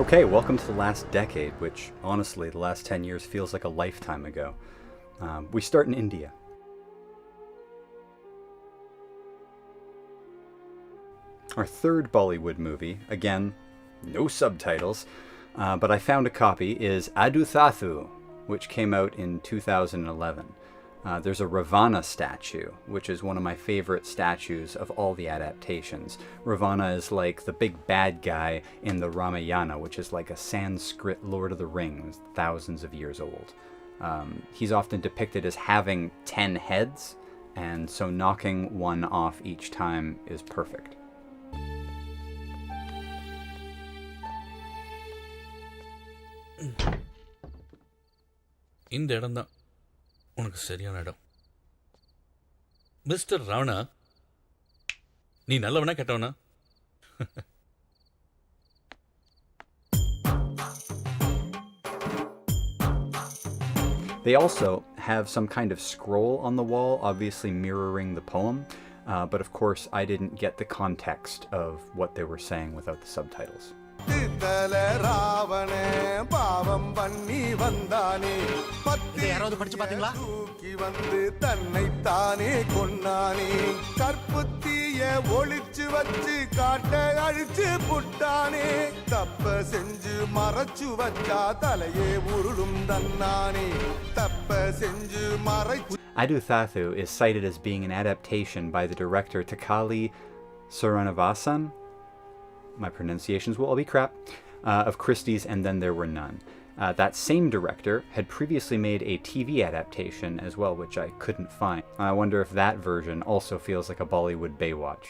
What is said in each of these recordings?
Okay, welcome to the last decade, which, honestly, the last 10 years feels like a lifetime ago. We start in India. Our third Bollywood movie, again, no subtitles, but I found a copy, is Adothasu, which came out in 2011. There's a Ravana statue, which is one of my favorite statues of all the adaptations. Ravana is like the big bad guy in the Ramayana, which is like a Sanskrit Lord of the Rings, thousands of years old. He's often depicted as having 10 heads, and so knocking one off each time is perfect. இந்த இடம் தான் உனக்கு சரியான இடம். Mister Ravana, நீ நல்லவனா கெட்டவனா? They also have some kind of scroll on the wall, obviously mirroring the poem, but of course I didn't get the context of what they were saying without the subtitles. யாராவது படிச்சு பாத்தீங்களா? ஒளிச்சு வச்சு காட்ட அழிச்சு புட்டானே, தப்ப செஞ்சு மறைச்சு வச்சா தலையே உருளும் தன்னானே, தப்ப செஞ்சு மறைச்சு. Adothasu is cited as being an adaptation by the director Takali Srinivasan, my pronunciations will all be crap, of Christie's And Then There Were None. That same director had previously made a TV adaptation as well, which I couldn't find. I wonder if that version also feels like a Bollywood Baywatch.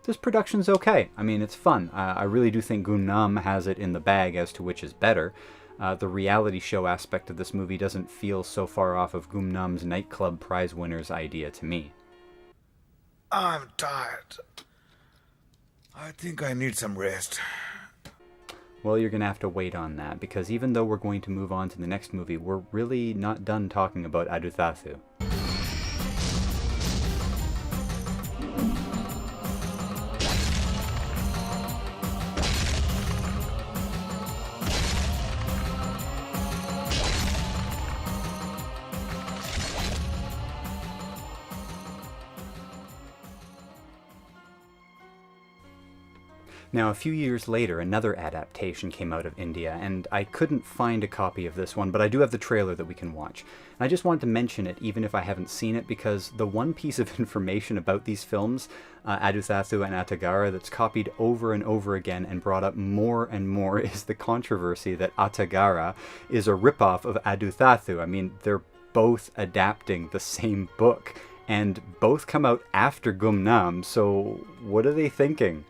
This production's okay. I mean, it's fun. I really do think Gumnam has it in the bag as to which is better. The reality show aspect of this movie doesn't feel so far off of Gumnam's nightclub prize winner's idea to me. I'm tired. I think I need some rest. Well, you're going to have to wait on that, because even though we're going to move on to the next movie, we're really not done talking about Adothasu. Now, a few years later, another adaptation came out of India, and I couldn't find a copy of this one, but I do have the trailer that we can watch. And I just wanted to mention it, even if I haven't seen it, because the one piece of information about these films, Adothasu and Atagara, that's copied over and over again and brought up more and more is the controversy that Atagara is a ripoff of Adothasu. I mean, they're both adapting the same book, and both come out after Gumnam, so what are they thinking?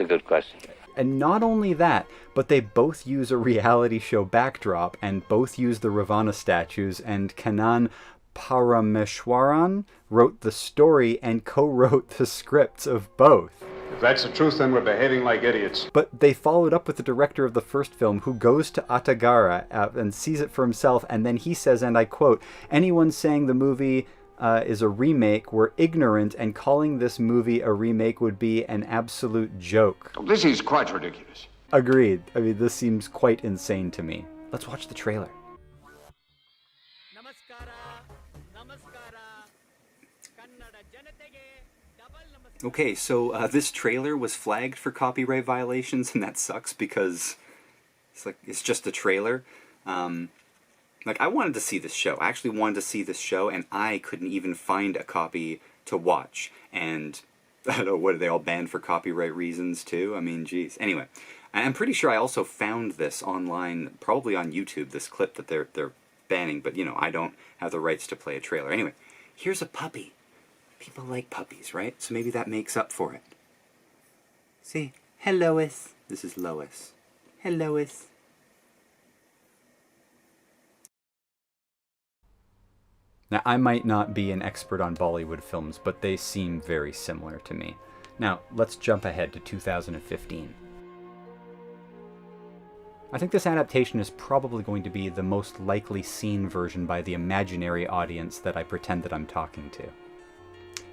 A good question. And not only that, but they both use a reality show backdrop and both use the Ravana statues, and Kanan Parameshwaran wrote the story and co-wrote the scripts of both. If that's the truth, then we're behaving like idiots. But they followed up with the director of the first film, who goes to Atagara and sees it for himself, and then he says, and I quote, "Anyone saying the movie is a remake were ignorant, and calling this movie a remake would be an absolute joke." This is quite ridiculous. Agreed. I mean, this seems quite insane to me. Let's watch the trailer. Okay, so this trailer was flagged for copyright violations, and that sucks because it's just a trailer. I wanted to see this show. I actually wanted to see this show, and I couldn't even find a copy to watch. And I don't know, what, are they all banned for copyright reasons too? I mean, geez. Anyway, I'm pretty sure I also found this online, probably on YouTube, this clip that they're banning, but, you know, I don't have the rights to play a trailer. Anyway, here's a puppy. People like puppies, right? So maybe that makes up for it. See? Hello, Lois. This is Lois. Hello, Lois. Now, I might not be an expert on Bollywood films, but they seem very similar to me. Now, let's jump ahead to 2015. I think this adaptation is probably going to be the most likely seen version by the imaginary audience that I pretend that I'm talking to.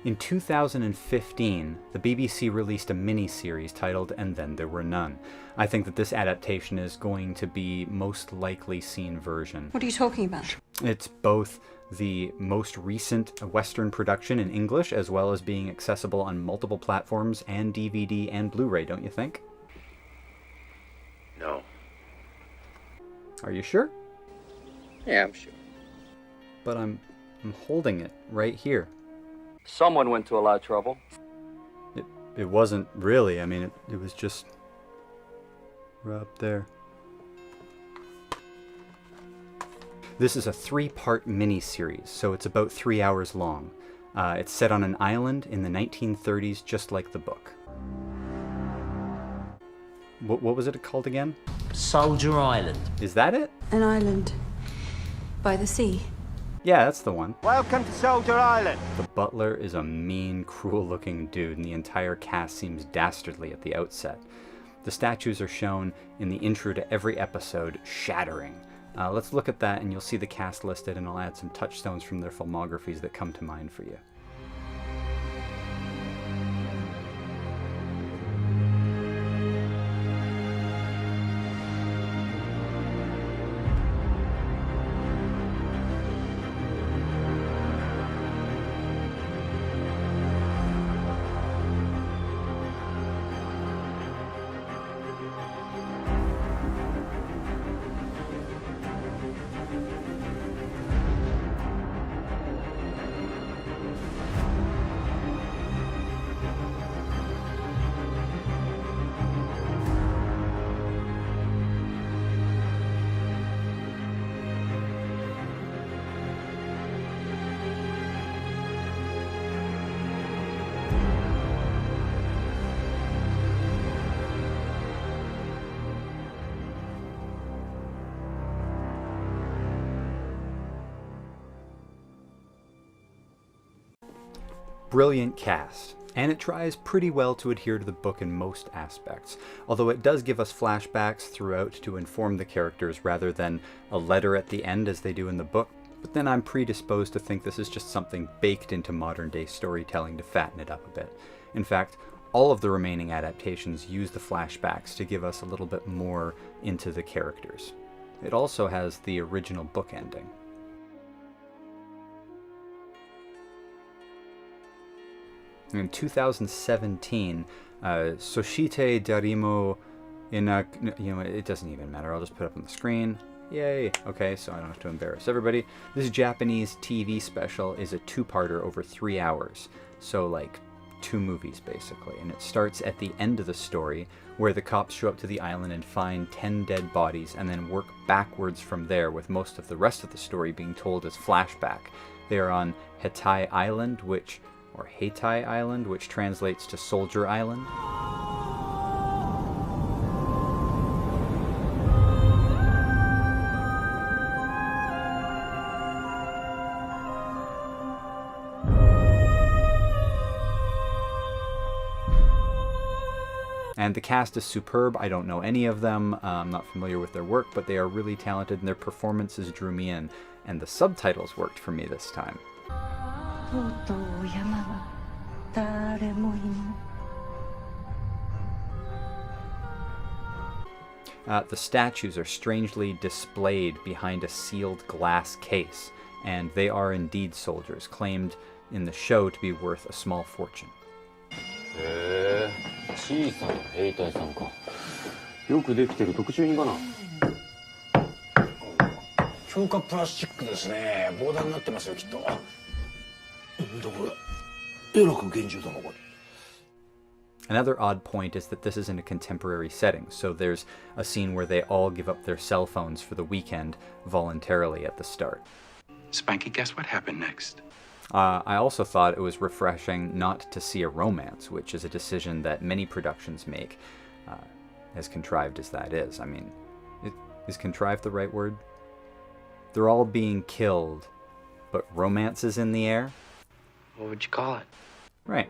In 2015, the BBC released a mini-series titled And Then There Were None. I think that this adaptation is going to be most likely seen version. What are you talking about? It's both the most recent Western production in English, as well as being accessible on multiple platforms and DVD and Blu-ray, don't you think? No. Are you sure? Yeah, I'm sure. But I'm holding it right here. Someone went to a lot of trouble. It wasn't really. I mean, it was just right up there. This is a 3-part mini-series, so it's about 3 hours long. It's set on an island in the 1930s, just like the book. What was it called again? Soldier Island. Is that it? An island by the sea. Yeah, that's the one. Welcome to Soldier Island. The butler is a mean, cruel-looking dude, and the entire cast seems dastardly at the outset. The statues are shown in the intro to every episode, shattering. Let's look at that, and you'll see the cast listed, and I'll add some touchstones from their filmographies that come to mind for you. Brilliant cast, and it tries pretty well to adhere to the book in most aspects, although it does give us flashbacks throughout to inform the characters rather than a letter at the end as they do in the book. But then I'm predisposed to think this is just something baked into modern day storytelling to fatten it up a bit. In fact, all of the remaining adaptations use the flashbacks to give us a little bit more into the characters. It also has the original book ending. In 2017, Soshite Darimo Inak... You know, it doesn't even matter. I'll just put it up on the screen. Yay! Okay, so I don't have to embarrass everybody. This Japanese TV special is a 2-parter over 3 hours. So, like, 2 movies, basically. And it starts at the end of the story, where the cops show up to the island and find 10 dead bodies, and then work backwards from there, with most of the rest of the story being told as flashback. They are on Hatai Island, which translates to Soldier Island. And the cast is superb. I don't know any of them. I'm not familiar with their work, but they are really talented, and their performances drew me in. And the subtitles worked for me this time. The statues are strangely displayed behind a sealed glass case, and they are indeed soldiers, claimed in the show to be worth a small fortune. 小さな兵隊さんか。よくできてる特注品かな。強化プラスチックですね。防弾になってますよきっと。だからえらく厳重だなこれ。 Another odd point is that this is in a contemporary setting, so there's a scene where they all give up their cell phones for the weekend voluntarily at the start. Spanky, guess what happened next? I also thought it was refreshing not to see a romance, which is a decision that many productions make, as contrived as that is. I mean, is contrived the right word? They're all being killed, but romance is in the air? What would you call it? Right.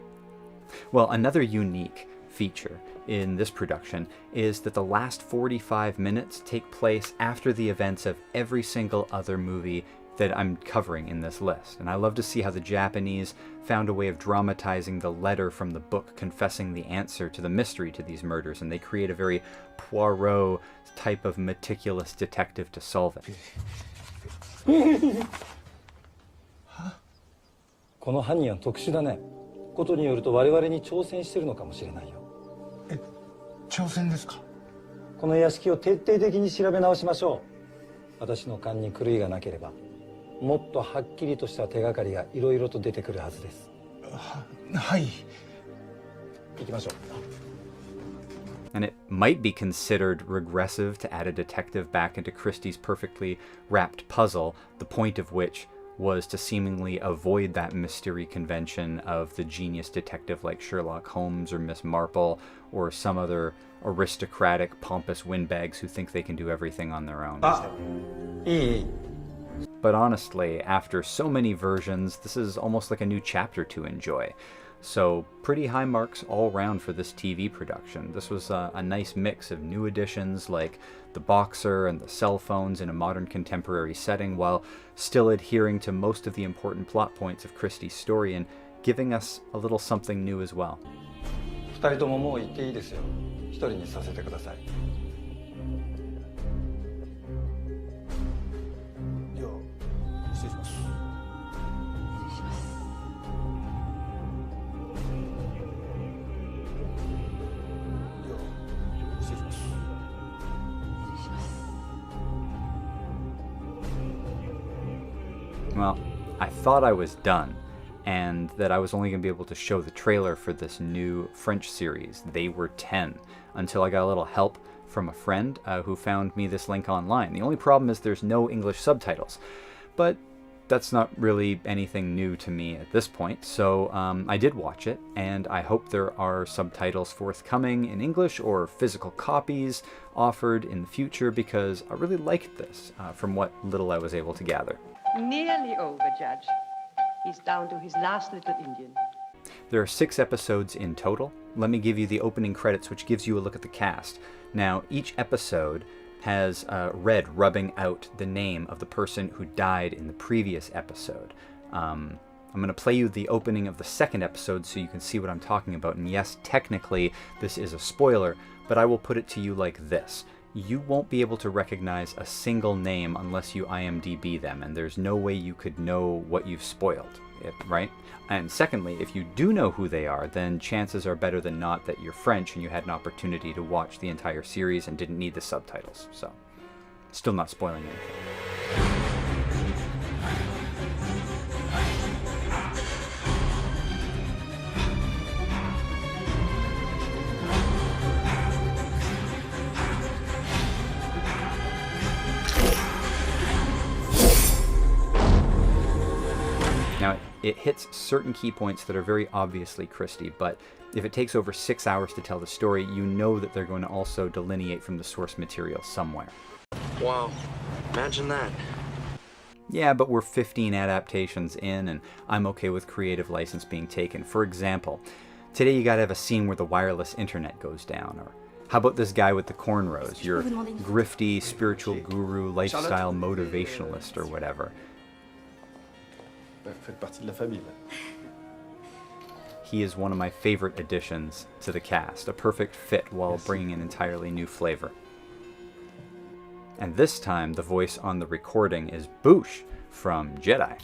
Well, another unique feature in this production is that the last 45 minutes take place after the events of every single other movie that I'm covering in this list. And I love to see how the Japanese found a way of dramatizing the letter from the book confessing the answer to the mystery to these murders, and they create a very Poirot type of meticulous detective to solve it. この犯人は特殊だね。ことによると我々に挑戦してるのかもしれないよ。挑戦ですか？この屋敷を徹底的に調べ直しましょう。私の勘に狂いがなければ、もっとはっきりとした手がかりがいろいろと出てくるはずです。はい。行きましょう。 And it might be considered regressive to add a detective back into Christie's perfectly wrapped puzzle, the point of which was to seemingly avoid that mystery convention of the genius detective like Sherlock Holmes or Miss Marple or some other aristocratic, pompous windbags who think they can do everything on their own. But honestly, after so many versions, this is almost like a new chapter to enjoy. So pretty high marks all round for this TV production. This was a nice mix of new additions like the boxer and the cell phones in a modern contemporary setting, while still adhering to most of the important plot points of Christie's story and giving us a little something new as well. 2人とももう行っていいですよ。1人にさせてください。では失礼します。 Well, I thought I was done, and that I was only going to be able to show the trailer for this new French series, They Were 10, until I got a little help from a friend who found me this link online. The only problem is there's no English subtitles, but that's not really anything new to me at this point, so I did watch it, and I hope there are subtitles forthcoming in English or physical copies offered in the future, because I really liked this from what little I was able to gather. Nearly over, Judge. He's down to his last little Indian. There are 6 episodes in total. Let me give you the opening credits, which gives you a look at the cast. Now, each episode has red rubbing out the name of the person who died in the previous episode. I'm going to play you the opening of the second episode so you can see what I'm talking about. And yes, technically, this is a spoiler, but I will put it to you like this. You won't be able to recognize a single name unless you IMDb them, and there's no way you could know what you've spoiled, right? And secondly, if you do know who they are, then chances are better than not that you're French and you had an opportunity to watch the entire series and didn't need the subtitles. So, still not spoiling anything. Now, it hits certain key points that are very obviously Christie, but if it takes over 6 hours to tell the story, you know that they're going to also delineate from the source material somewhere. Wow, imagine that. Yeah, but we're 15 adaptations in, and I'm okay with creative license being taken. For example, today you gotta have a scene where the wireless internet goes down, or how about this guy with the cornrows, your grifty spiritual guru, lifestyle motivationalist, or whatever. He is one of my favorite additions to the cast, a perfect fit while bringing an entirely new flavor. And this time, the voice on the recording is Bouche from Jedi.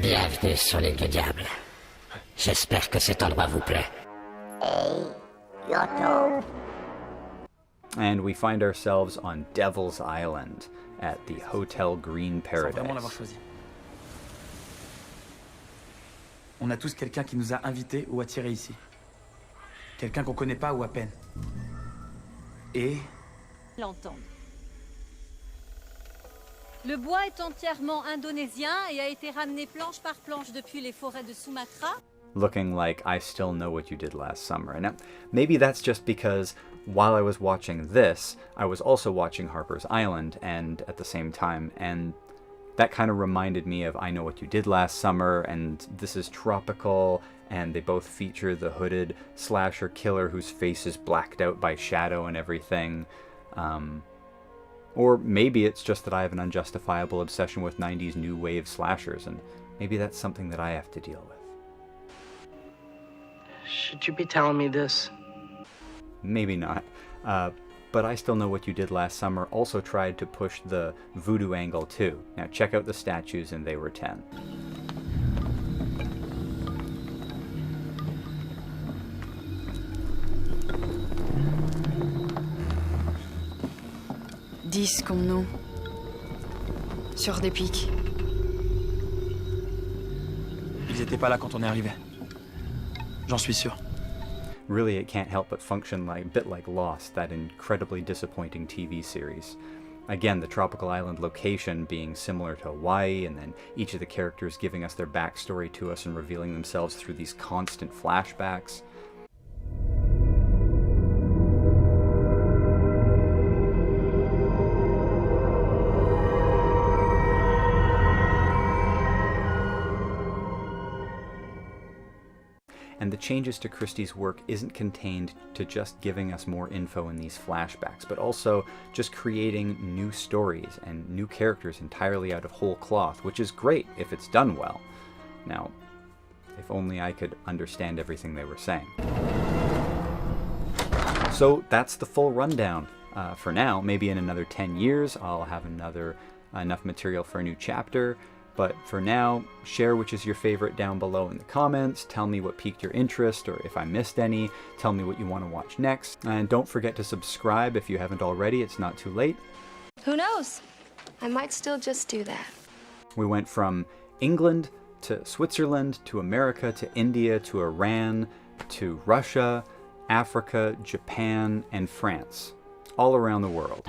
Bienvenue sur l'île du diable. J'espère que cet endroit vous plaît. Hey, Yoto. And we find ourselves on Devil's Island at the Hotel Green Paradise. On a tous quelqu'un qui nous a invités ou attirés ici. Quelqu'un qu'on connaît pas ou à peine. Et... L'entendre. Le bois est entièrement indonésien et a été ramené planche par planche depuis les forêts de Sumatra. Looking like I still know what you did last summer. And maybe that's just because while I was watching this, I was also watching Harper's Island and at the same time, and that kind of reminded me of I Know What You Did Last Summer, and this is tropical, and they both feature the hooded slasher killer whose face is blacked out by shadow and everything. Or maybe it's just that I have an unjustifiable obsession with 90s new wave slashers, and maybe that's something that I have to deal with. Should you be telling me this? Maybe not. But I Still Know What You Did Last Summer also tried to push the voodoo angle too. Now check out the statues, and they were 10. Dix comme nous. Sur des pics. Ils étaient pas là quand on est arrivé. J'en suis sûr. Really, it can't help but function a bit like Lost, that incredibly disappointing TV series. Again, the tropical island location being similar to Hawaii, and then each of the characters giving us their backstory to us and revealing themselves through these constant flashbacks. And the changes to Christie's work isn't contained to just giving us more info in these flashbacks, but also just creating new stories and new characters entirely out of whole cloth, which is great if it's done well. Now, if only I could understand everything they were saying. So that's the full rundown. For now, maybe in another 10 years, I'll have enough material for a new chapter. But for now, share which is your favorite down below in the comments. Tell me what piqued your interest, or if I missed any. Tell me what you want to watch next. And don't forget to subscribe if you haven't already. It's not too late. Who knows? I might still just do that. We went from England to Switzerland to America to India to Iran to Russia, Africa, Japan, and France. All around the world.